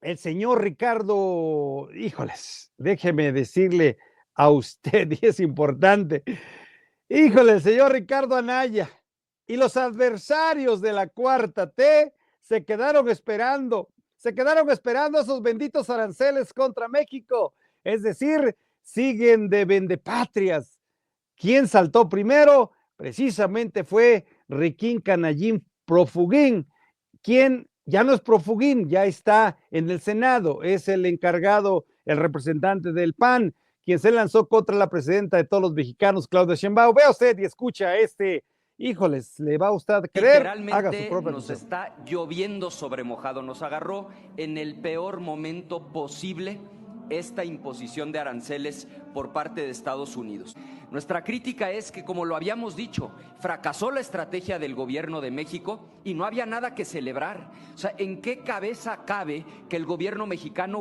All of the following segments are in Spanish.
el señor Ricardo, híjoles, déjeme decirle a usted, y es importante, híjole, el señor Ricardo Anaya y los adversarios de la cuarta T se quedaron esperando esos benditos aranceles contra México, es decir, siguen de vendepatrias. ¿Quién saltó primero? Precisamente fue Riquín Canallín Profugín, quien ya no es Profugín, ya está en el Senado, es el encargado, el representante del PAN, quien se lanzó contra la presidenta de todos los mexicanos, Claudia Sheinbaum. Vea usted y escucha híjoles, ¿le va a usted creer? Haga su Literalmente propia nos conclusión. está lloviendo sobre mojado, nos agarró en el peor momento posible esta imposición de aranceles por parte de Estados Unidos. Nuestra crítica es que, como lo habíamos dicho, fracasó la estrategia del gobierno de México y no había nada que celebrar. O sea, ¿en qué cabeza cabe que el gobierno mexicano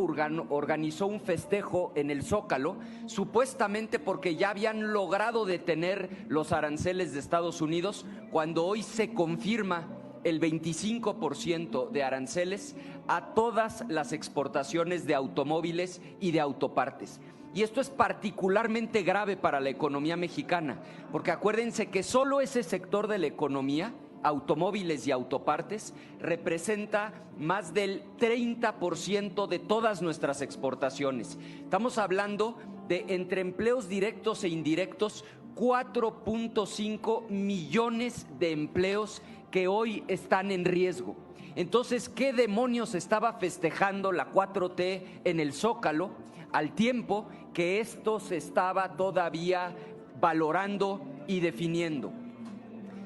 organizó un festejo en el Zócalo, supuestamente porque ya habían logrado detener los aranceles de Estados Unidos, cuando hoy se confirma el 25% de aranceles a todas las exportaciones de automóviles y de autopartes? Y esto es particularmente grave para la economía mexicana, porque acuérdense que solo ese sector de la economía, automóviles y autopartes, representa más del 30% de todas nuestras exportaciones. Estamos hablando de, entre empleos directos e indirectos, 4.5 millones de empleos que hoy están en riesgo. Entonces, ¿qué demonios estaba festejando la 4T en el Zócalo al tiempo que esto se estaba todavía valorando y definiendo?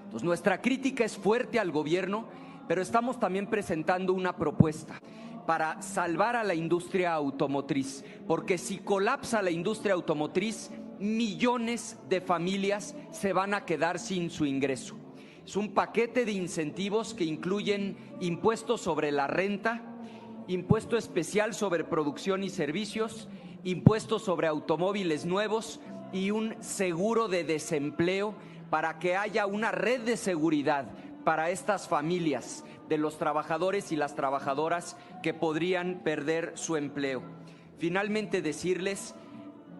Entonces, nuestra crítica es fuerte al gobierno, pero estamos también presentando una propuesta para salvar a la industria automotriz, porque si colapsa la industria automotriz, millones de familias se van a quedar sin su ingreso. Es un paquete de incentivos que incluyen impuestos sobre la renta, impuesto especial sobre producción y servicios, impuestos sobre automóviles nuevos y un seguro de desempleo para que haya una red de seguridad para estas familias de los trabajadores y las trabajadoras que podrían perder su empleo. Finalmente, decirles,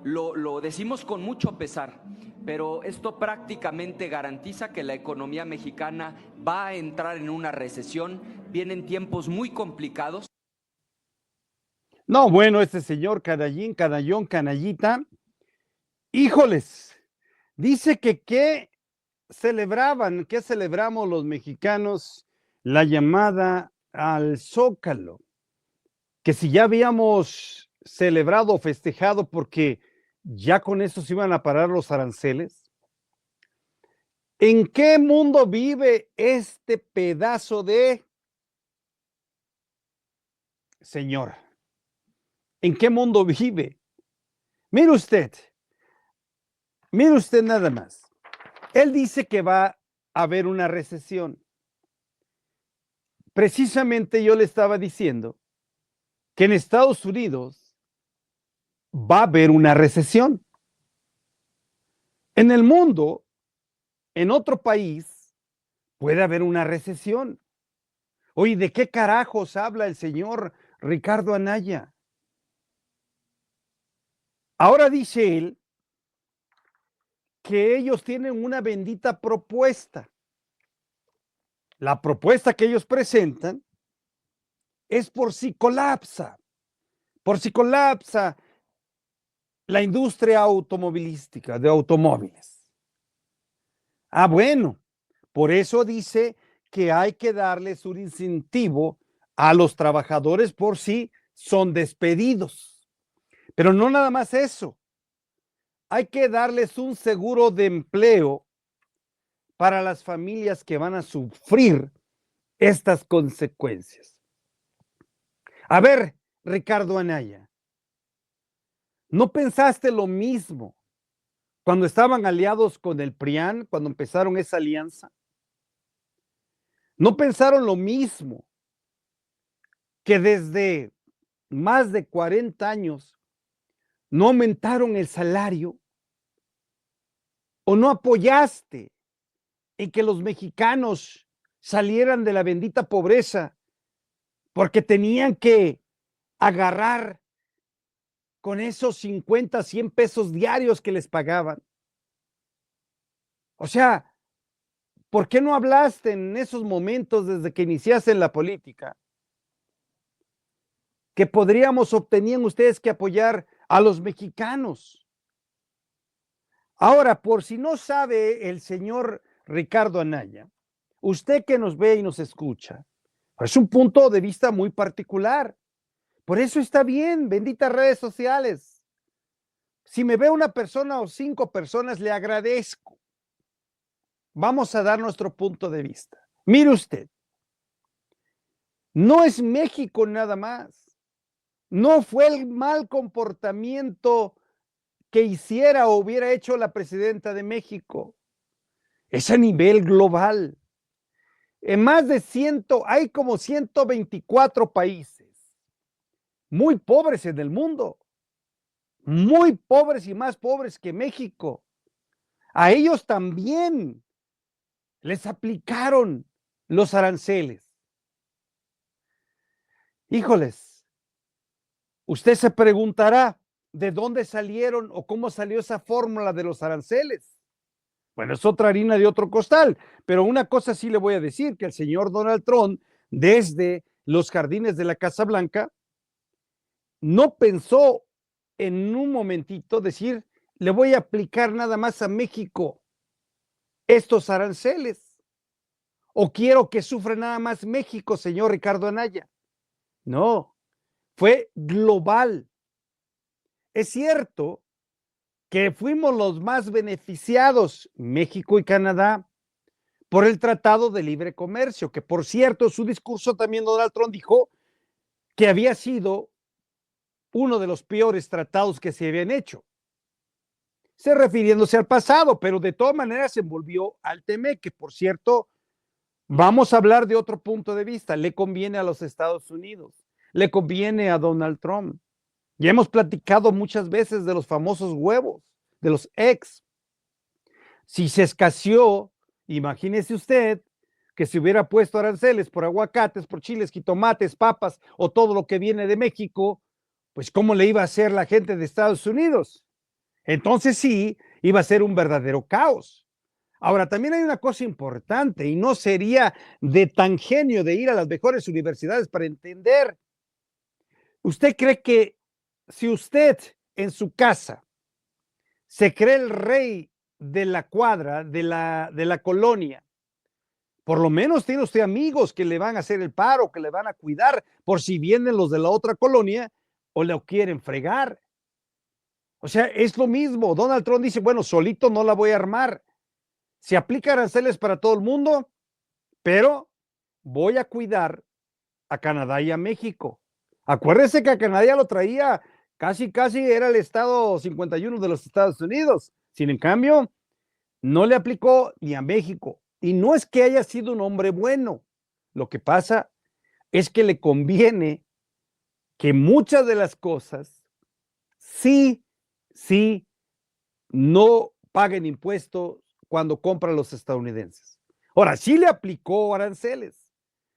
lo decimos con mucho pesar, pero esto prácticamente garantiza que la economía mexicana va a entrar en una recesión. Vienen tiempos muy complicados. No, bueno, este señor Canallín, Canallón, Canallita, híjoles, dice que qué celebramos los mexicanos la llamada al Zócalo, que si ya habíamos celebrado, festejado, porque ya con eso se iban a parar los aranceles. ¿En qué mundo vive este pedazo de señor? ¿En qué mundo vive? Mire usted nada más. Él dice que va a haber una recesión. Precisamente yo le estaba diciendo que en Estados Unidos va a haber una recesión. En el mundo, en otro país, puede haber una recesión. Oye, ¿de qué carajos habla el señor Ricardo Anaya? Ahora dice él que ellos tienen una bendita propuesta. La propuesta que ellos presentan es por si colapsa la industria automovilística de automóviles. Ah, bueno, por eso dice que hay que darles un incentivo a los trabajadores por si son despedidos. Pero no nada más eso. Hay que darles un seguro de empleo para las familias que van a sufrir estas consecuencias. A ver, Ricardo Anaya, ¿no pensaste lo mismo cuando estaban aliados con el PRIAN, cuando empezaron esa alianza? ¿No pensaron lo mismo que desde más de 40 años no aumentaron el salario? ¿O no apoyaste en que los mexicanos salieran de la bendita pobreza porque tenían que agarrar con esos 50, 100 pesos diarios que les pagaban? O sea, ¿por qué no hablaste en esos momentos desde que iniciaste en la política? Que tenían ustedes que apoyar a los mexicanos. Ahora, por si no sabe el señor Ricardo Anaya, usted que nos ve y nos escucha, es un punto de vista muy particular. Por eso está bien, benditas redes sociales. Si me ve una persona o 5 personas, le agradezco. Vamos a dar nuestro punto de vista. Mire usted, no es México nada más. No fue el mal comportamiento que hiciera o hubiera hecho la presidenta de México. Es a nivel global. En más de hay como 124 países muy pobres en el mundo, muy pobres y más pobres que México. A ellos también les aplicaron los aranceles. Híjoles, usted se preguntará de dónde salieron o cómo salió esa fórmula de los aranceles. Bueno, es otra harina de otro costal, pero una cosa sí le voy a decir, que el señor Donald Trump, desde los jardines de la Casa Blanca, no pensó en un momentito decir, le voy a aplicar nada más a México estos aranceles, o quiero que sufra nada más México, señor Ricardo Anaya. No, fue global. Es cierto que fuimos los más beneficiados, México y Canadá, por el Tratado de Libre Comercio, que por cierto, su discurso también Donald Trump dijo que había sido uno de los peores tratados que se habían hecho. Se refiriéndose al pasado, pero de todas maneras se envolvió al TEMEC, que por cierto, vamos a hablar de otro punto de vista, le conviene a los Estados Unidos, le conviene a Donald Trump. Ya hemos platicado muchas veces de los famosos huevos, de los eggs. Si se escaseó, imagínese usted que se hubiera puesto aranceles por aguacates, por chiles, jitomates, papas o todo lo que viene de México, pues ¿cómo le iba a hacer la gente de Estados Unidos? Entonces sí, iba a ser un verdadero caos. Ahora, también hay una cosa importante y no sería de tan genio de ir a las mejores universidades para entender. ¿Usted cree que si usted en su casa se cree el rey de la cuadra, de la colonia, por lo menos tiene usted amigos que le van a hacer el paro, que le van a cuidar por si vienen los de la otra colonia o le quieren fregar? O sea, es lo mismo. Donald Trump dice, bueno, solito no la voy a armar. Se aplica aranceles para todo el mundo, pero voy a cuidar a Canadá y a México. Acuérdese que a Canadá ya lo traía, casi era el estado 51 de los Estados Unidos. Sin en cambio, no le aplicó ni a México. Y no es que haya sido un hombre bueno. Lo que pasa es que le conviene que muchas de las cosas sí, no paguen impuestos cuando compran los estadounidenses. Ahora, sí le aplicó aranceles.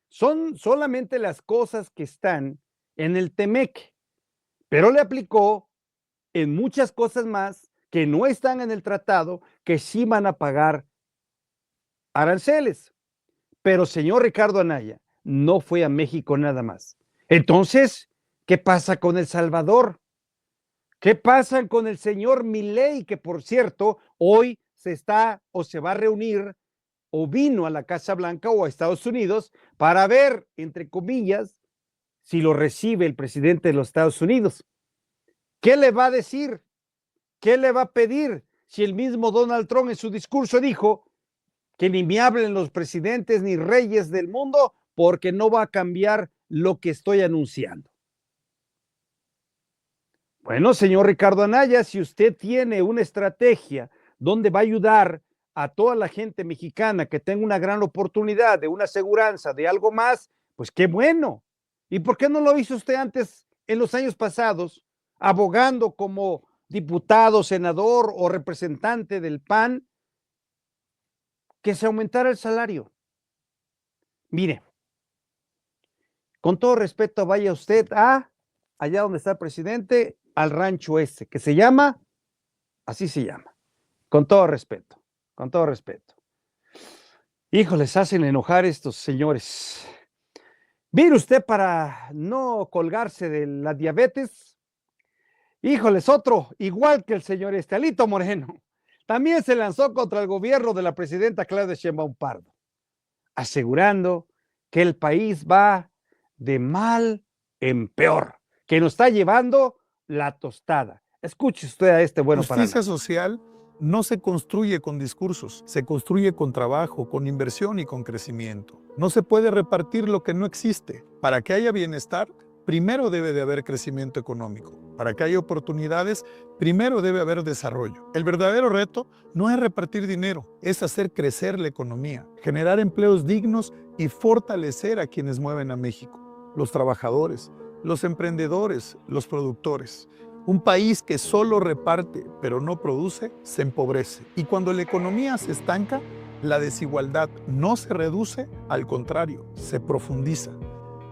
Son solamente las cosas que están en el TEMEC, pero le aplicó en muchas cosas más que no están en el tratado, que sí van a pagar aranceles. Pero señor Ricardo Anaya, no fue a México nada más. Entonces, ¿qué pasa con El Salvador? ¿Qué pasa con el señor Milei, que por cierto, hoy se está o se va a reunir o vino a la Casa Blanca o a Estados Unidos para ver, entre comillas, si lo recibe el presidente de los Estados Unidos? ¿Qué le va a decir? ¿Qué le va a pedir? Si el mismo Donald Trump en su discurso dijo que ni me hablen los presidentes ni reyes del mundo porque no va a cambiar lo que estoy anunciando. Bueno, señor Ricardo Anaya, si usted tiene una estrategia donde va a ayudar a toda la gente mexicana que tenga una gran oportunidad de una aseguranza, de algo más, pues qué bueno. ¿Y por qué no lo hizo usted antes, en los años pasados, abogando como diputado, senador o representante del PAN, que se aumentara el salario? Mire, con todo respeto, vaya usted a allá donde está el presidente, al rancho ese, que se llama, así se llama, con todo respeto, con todo respeto. Híjoles, hacen enojar estos señores. Mire usted, para no colgarse de la diabetes, híjoles, otro, igual que el señor Alito Moreno, también se lanzó contra el gobierno de la presidenta Claudia Sheinbaum Pardo, asegurando que el país va de mal en peor, que nos está llevando la tostada. Escuche usted a este bueno para Justicia nada. social no se construye con discursos, se construye con trabajo, con inversión y con crecimiento. No se puede repartir lo que no existe. Para que haya bienestar, primero debe de haber crecimiento económico. Para que haya oportunidades, primero debe haber desarrollo. El verdadero reto no es repartir dinero, es hacer crecer la economía, generar empleos dignos y fortalecer a quienes mueven a México, los trabajadores, los emprendedores, los productores. Un país que solo reparte pero no produce, se empobrece. Y cuando la economía se estanca, la desigualdad no se reduce, al contrario, se profundiza.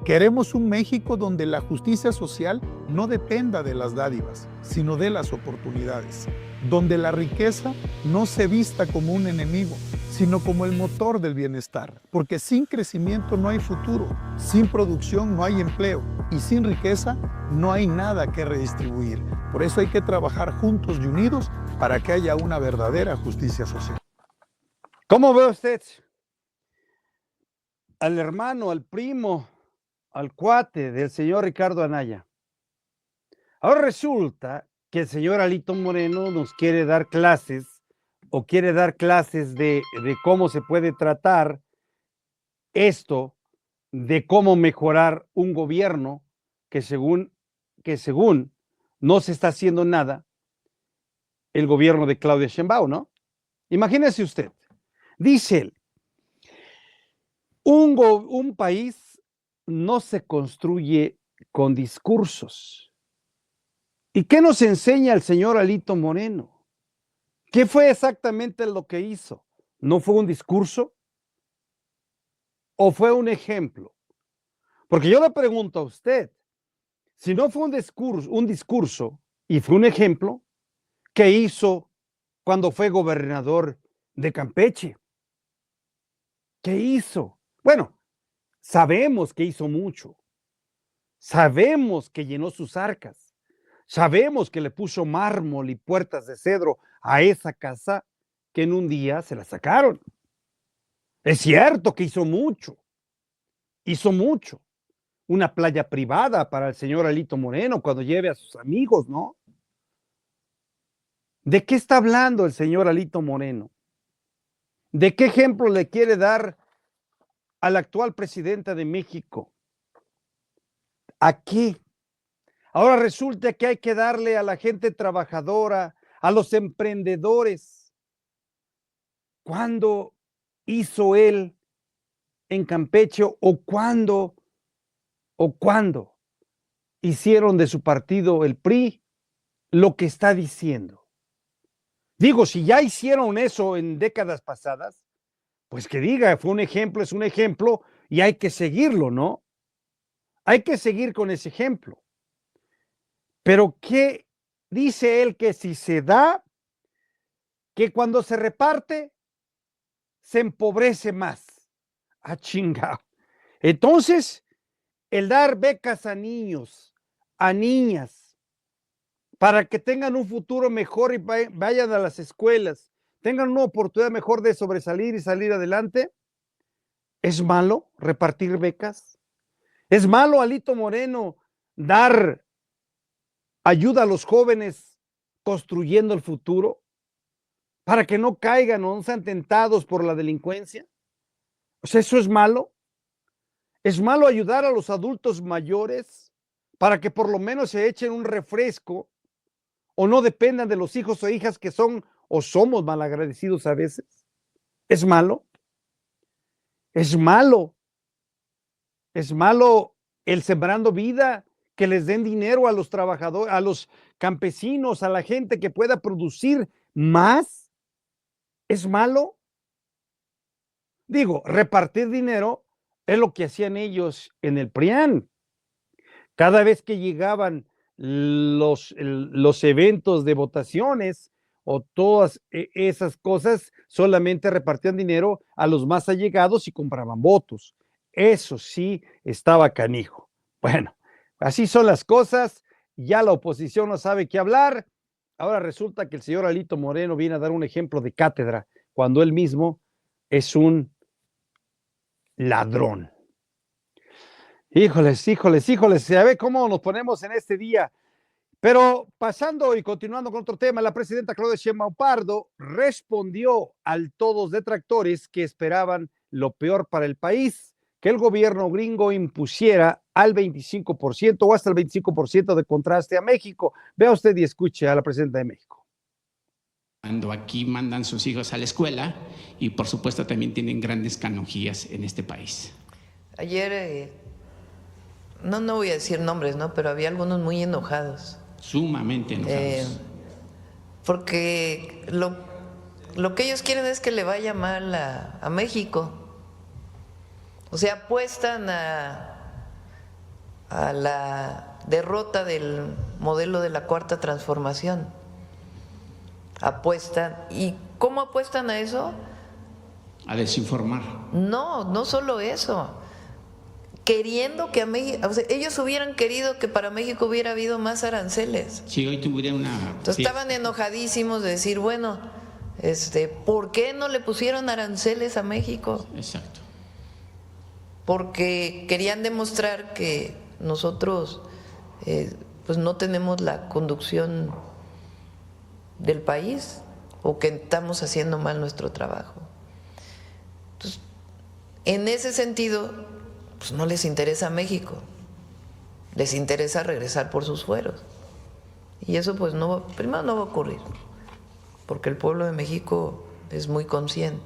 Queremos un México donde la justicia social no dependa de las dádivas, sino de las oportunidades. Donde la riqueza no se vista como un enemigo, sino como el motor del bienestar. Porque sin crecimiento no hay futuro, sin producción no hay empleo y sin riqueza no hay nada que redistribuir. Por eso hay que trabajar juntos y unidos para que haya una verdadera justicia social. ¿Cómo ve usted al hermano, al primo, al cuate del señor Ricardo Anaya? Ahora resulta que el señor Alito Moreno nos quiere dar clases o quiere dar clases de cómo se puede tratar esto, de cómo mejorar un gobierno que según no se está haciendo nada, el gobierno de Claudia Sheinbaum, ¿no? Imagínese usted, dice él, un país no se construye con discursos. ¿Y qué nos enseña el señor Alito Moreno? ¿Qué fue exactamente lo que hizo? ¿No fue un discurso? ¿O fue un ejemplo? Porque yo le pregunto a usted, si no fue un discurso y fue un ejemplo, ¿qué hizo cuando fue gobernador de Campeche? ¿Qué hizo? Bueno, sabemos que hizo mucho. Sabemos que llenó sus arcas. Sabemos que le puso mármol y puertas de cedro a esa casa que en un día se la sacaron. Es cierto que hizo mucho. Hizo mucho. Una playa privada para el señor Alito Moreno cuando lleve a sus amigos, ¿no? ¿De qué está hablando el señor Alito Moreno? ¿De qué ejemplo le quiere dar a la actual presidenta de México? ¿A qué? Ahora resulta que hay que darle a la gente trabajadora, a los emprendedores. ¿Cuándo hizo él en Campeche o cuándo hicieron de su partido, el PRI, lo que está diciendo? Digo, si ya hicieron eso en décadas pasadas, pues que diga, fue un ejemplo, es un ejemplo y hay que seguirlo, ¿no? Hay que seguir con ese ejemplo. Pero ¿qué dice él? Que si se da, que cuando se reparte, se empobrece más. Ah, chingado. Entonces, el dar becas a niños, a niñas, para que tengan un futuro mejor y vayan a las escuelas, tengan una oportunidad mejor de sobresalir y salir adelante, ¿es malo repartir becas? ¿Es malo, Alito Moreno, dar ayuda a los jóvenes construyendo el futuro para que no caigan o no sean tentados por la delincuencia? O sea, ¿eso es malo? ¿Es malo ayudar a los adultos mayores para que por lo menos se echen un refresco o no dependan de los hijos o hijas que son o somos malagradecidos a veces? ¿Es malo? ¿Es malo? ¿Es malo el sembrando vida, que les den dinero a los trabajadores, a los campesinos, a la gente que pueda producir más? ¿Es malo? Digo, repartir dinero es lo que hacían ellos en el PRIAN. Cada vez que llegaban los eventos de votaciones o todas esas cosas, solamente repartían dinero a los más allegados y compraban votos. Eso sí estaba canijo. Bueno, así son las cosas. Ya la oposición no sabe qué hablar. Ahora resulta que el señor Alito Moreno viene a dar un ejemplo de cátedra cuando él mismo es un ladrón. Híjoles, híjoles, híjoles, a ver cómo nos ponemos en este día. Pero pasando y continuando con otro tema, la presidenta Claudia Sheinbaum Pardo respondió al todos detractores que esperaban lo peor para el país, que el gobierno gringo impusiera al 25% o hasta el 25% de contraste a México. Vea usted y escuche a la presidenta de México. Cuando aquí mandan sus hijos a la escuela y por supuesto también tienen grandes canonjías en este país. Ayer, no voy a decir nombres, ¿no? Pero había algunos muy enojados. Sumamente enojados. Porque lo que ellos quieren es que le vaya mal a México. O sea, apuestan a la derrota del modelo de la Cuarta Transformación. Apuestan. ¿Y cómo apuestan a eso? A desinformar. No solo eso. Queriendo que a México, o sea, ellos hubieran querido que para México hubiera habido más aranceles. Si hoy tuviera una... Entonces estaban enojadísimos de decir, bueno, ¿por qué no le pusieron aranceles a México? Exacto. Porque querían demostrar que nosotros pues no tenemos la conducción del país o que estamos haciendo mal nuestro trabajo. Entonces, en ese sentido, pues no les interesa México, les interesa regresar por sus fueros. Y eso pues primero no va a ocurrir, porque el pueblo de México es muy consciente.